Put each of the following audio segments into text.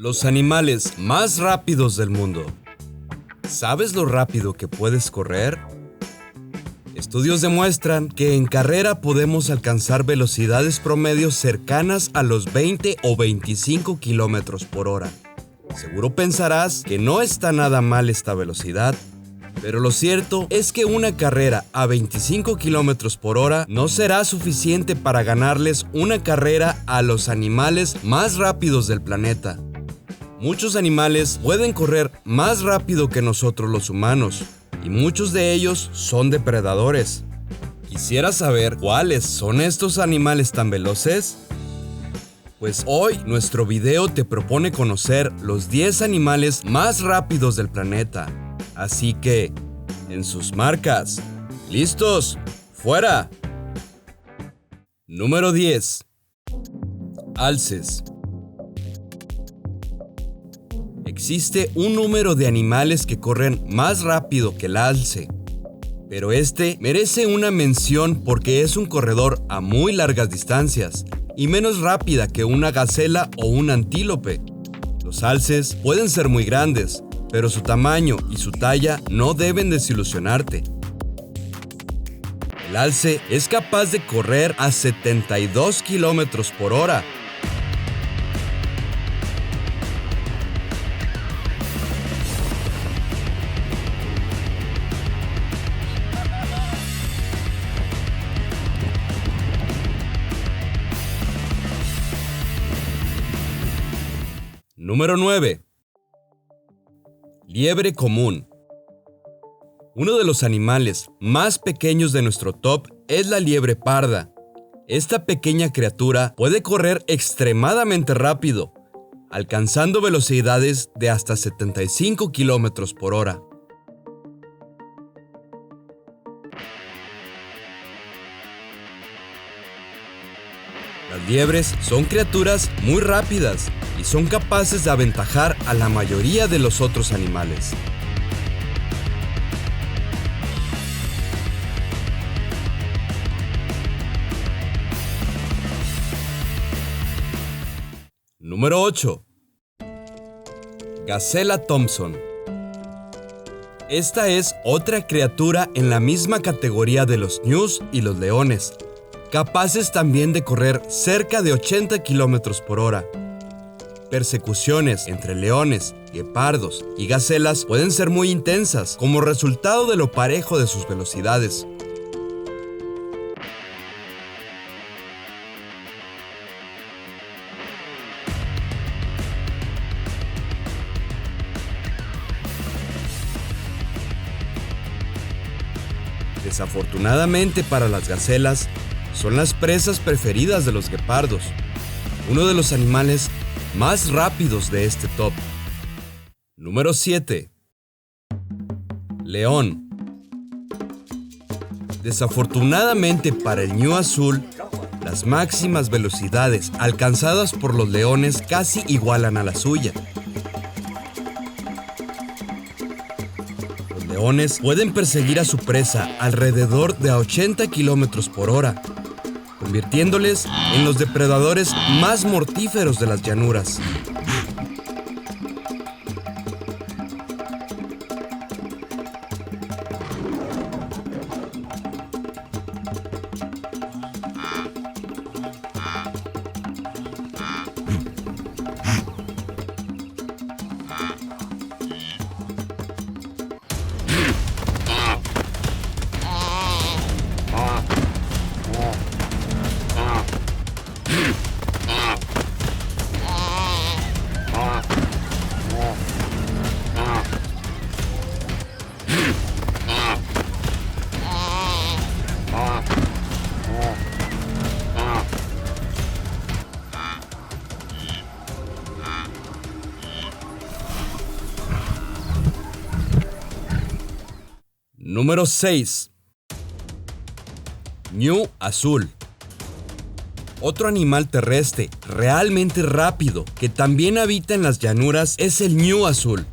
Los animales más rápidos del mundo. ¿Sabes lo rápido que puedes correr? Estudios demuestran que en carrera podemos alcanzar velocidades promedios cercanas a los 20 o 25 kilómetros por hora. Seguro pensarás que no está nada mal esta velocidad, pero lo cierto es que una carrera a 25 kilómetros por hora no será suficiente para ganarles una carrera a los animales más rápidos del planeta. Muchos animales pueden correr más rápido que nosotros los humanos, y muchos de ellos son depredadores. ¿Quisieras saber cuáles son estos animales tan veloces? Pues hoy nuestro video te propone conocer los 10 animales más rápidos del planeta. Así que, en sus marcas, ¡listos! ¡Fuera! Número 10. Alces. Existe un número de animales que corren más rápido que el alce, pero este merece una mención porque es un corredor a muy largas distancias y menos rápida que una gacela o un antílope. Los alces pueden ser muy grandes, pero su tamaño y su talla no deben desilusionarte. El alce es capaz de correr a 72 kilómetros por hora. Número 9. Liebre común. Uno de los animales más pequeños de nuestro top es la liebre parda. Esta pequeña criatura puede correr extremadamente rápido, alcanzando velocidades de hasta 75 kilómetros por hora. Las liebres son criaturas muy rápidas y son capaces de aventajar a la mayoría de los otros animales. Número 8. Gacela Thompson. Esta es otra criatura en la misma categoría de los ñus y los leones, capaces también de correr cerca de 80 kilómetros por hora. Persecuciones entre leones, guepardos y gacelas pueden ser muy intensas como resultado de lo parejo de sus velocidades. Desafortunadamente para las gacelas, son las presas preferidas de los guepardos, uno de los animales más rápidos de este top. Número 7. León. Desafortunadamente para el ñu azul, las máximas velocidades alcanzadas por los leones casi igualan a la suya. Los leones pueden perseguir a su presa alrededor de 80 kilómetros por hora, convirtiéndoles en los depredadores más mortíferos de las llanuras. Número 6. Ñu azul. Otro animal terrestre realmente rápido que también habita en las llanuras es el ñu azul.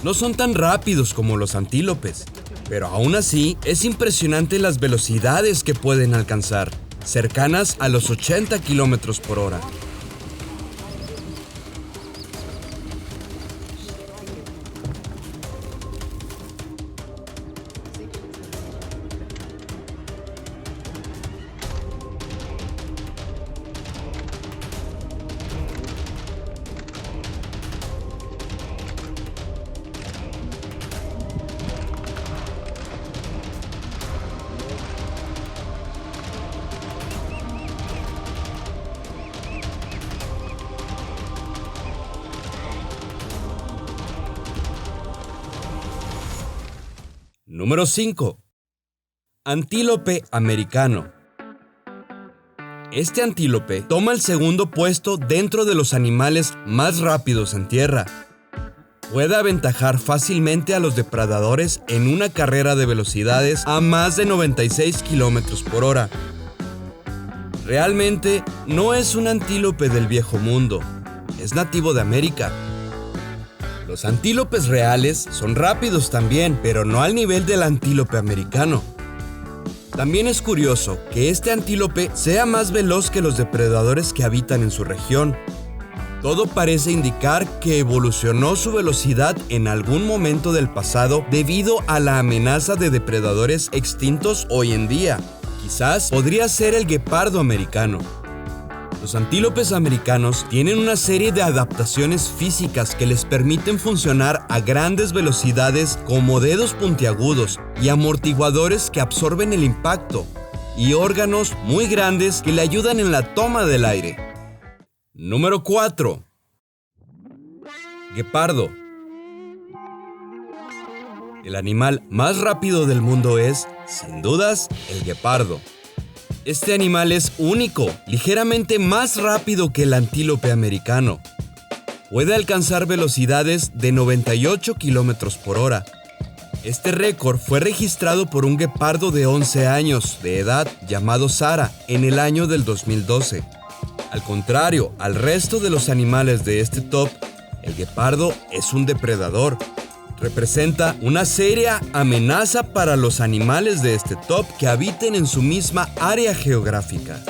No son tan rápidos como los antílopes, pero aún así es impresionante las velocidades que pueden alcanzar. cercanas a los 80 kilómetros por hora. Número 5. Antílope americano. Este antílope toma el segundo puesto dentro de los animales más rápidos en tierra. Puede aventajar fácilmente a los depredadores en una carrera de velocidades a más de 96 kilómetros por hora. Realmente no es un antílope del viejo mundo, es nativo de América. Los antílopes reales son rápidos también, pero no al nivel del antílope americano. También es curioso que este antílope sea más veloz que los depredadores que habitan en su región. Todo parece indicar que evolucionó su velocidad en algún momento del pasado debido a la amenaza de depredadores extintos hoy en día. Quizás podría ser el guepardo americano. Los antílopes americanos tienen una serie de adaptaciones físicas que les permiten funcionar a grandes velocidades como dedos puntiagudos y amortiguadores que absorben el impacto, y órganos muy grandes que le ayudan en la toma del aire. Número 4. Guepardo. El animal más rápido del mundo es, sin dudas, el guepardo. Este animal es único, ligeramente más rápido que el antílope americano. Puede alcanzar velocidades de 98 kilómetros por hora. Este récord fue registrado por un guepardo de 11 años de edad llamado Sara en el año del 2012. Al contrario al resto de los animales de este top, el guepardo es un depredador. Representa una seria amenaza para los animales de este top que habiten en su misma área geográfica.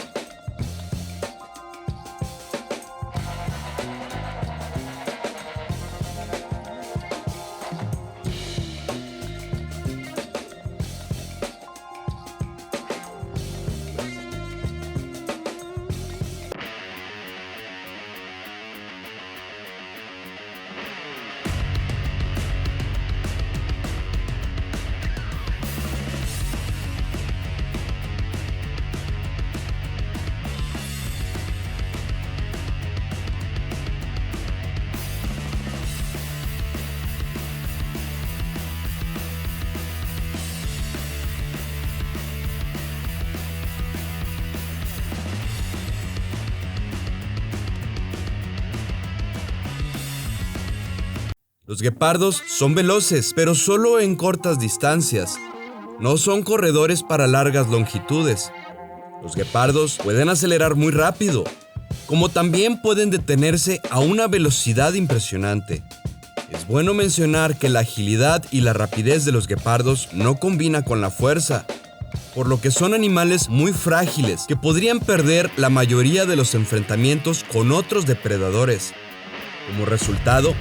Los guepardos son veloces, pero solo en cortas distancias. No son corredores para largas longitudes. Los guepardos pueden acelerar muy rápido, como también pueden detenerse a una velocidad impresionante. Es bueno mencionar que la agilidad y la rapidez de los guepardos no combina con la fuerza, por lo que son animales muy frágiles que podrían perder la mayoría de los enfrentamientos con otros depredadores. Como resultado,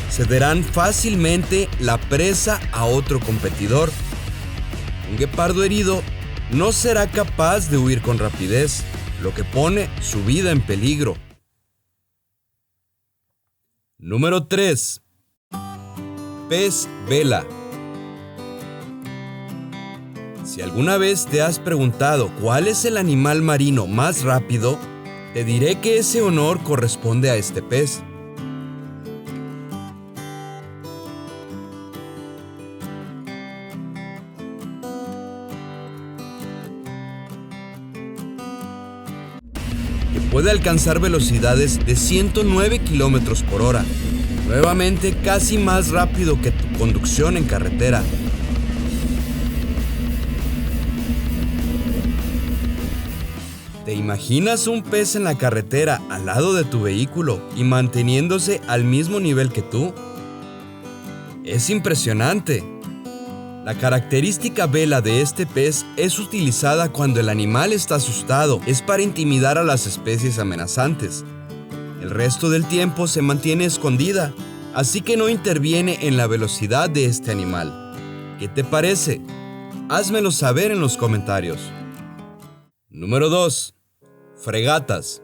cederán fácilmente la presa a otro competidor. Un guepardo herido no será capaz de huir con rapidez, lo que pone su vida en peligro. Número 3. Pez vela. Si alguna vez te has preguntado cuál es el animal marino más rápido, te diré que ese honor corresponde a este pez. Puede alcanzar velocidades de 109 kilómetros por hora, nuevamente casi más rápido que tu conducción en carretera. ¿Te imaginas un pez en la carretera al lado de tu vehículo y manteniéndose al mismo nivel que tú? Es impresionante. La característica vela de este pez es utilizada cuando el animal está asustado, es para intimidar a las especies amenazantes. El resto del tiempo se mantiene escondida, así que no interviene en la velocidad de este animal. ¿Qué te parece? Házmelo saber en los comentarios. Número 2. Fregatas.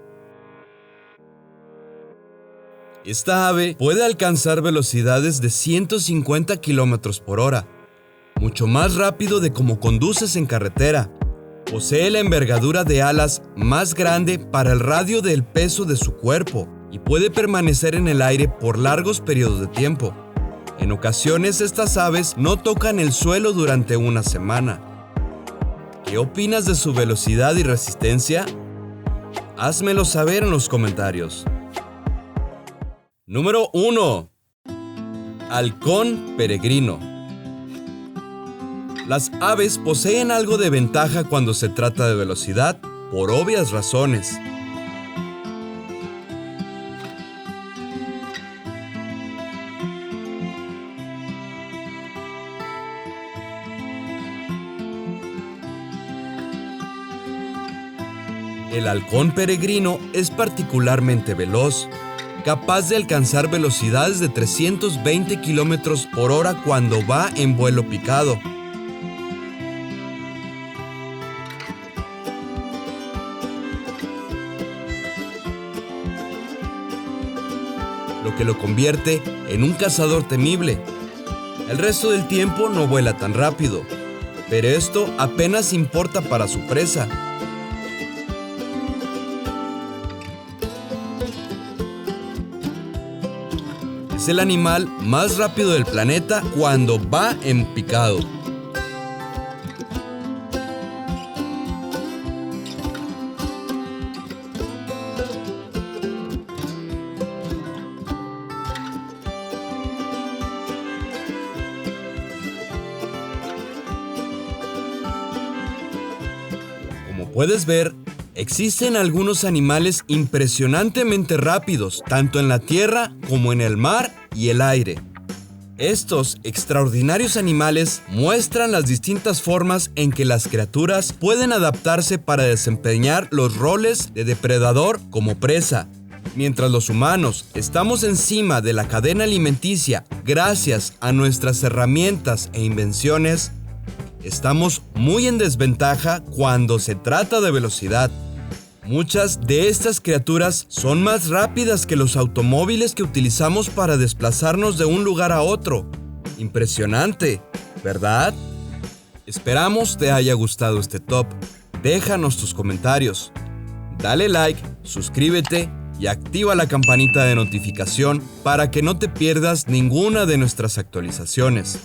Esta ave puede alcanzar velocidades de 150 km por hora, mucho más rápido de como conduces en carretera. Posee la envergadura de alas más grande para el radio del peso de su cuerpo y puede permanecer en el aire por largos periodos de tiempo. En ocasiones estas aves no tocan el suelo durante una semana. ¿Qué opinas de su velocidad y resistencia? Házmelo saber en los comentarios. Número 1. Halcón peregrino. Las aves poseen algo de ventaja cuando se trata de velocidad, por obvias razones. El halcón peregrino es particularmente veloz, capaz de alcanzar velocidades de 320 km por hora cuando va en vuelo picado. Lo que lo convierte en un cazador temible. El resto del tiempo no vuela tan rápido, pero esto apenas importa para su presa. Es el animal más rápido del planeta cuando va en picado. Como puedes ver, existen algunos animales impresionantemente rápidos, tanto en la tierra como en el mar y el aire. Estos extraordinarios animales muestran las distintas formas en que las criaturas pueden adaptarse para desempeñar los roles de depredador como presa. Mientras los humanos estamos encima de la cadena alimenticia gracias a nuestras herramientas e invenciones, estamos muy en desventaja cuando se trata de velocidad. Muchas de estas criaturas son más rápidas que los automóviles que utilizamos para desplazarnos de un lugar a otro. Impresionante, ¿verdad? Esperamos te haya gustado este top. Déjanos tus comentarios. Dale like, suscríbete y activa la campanita de notificación para que no te pierdas ninguna de nuestras actualizaciones.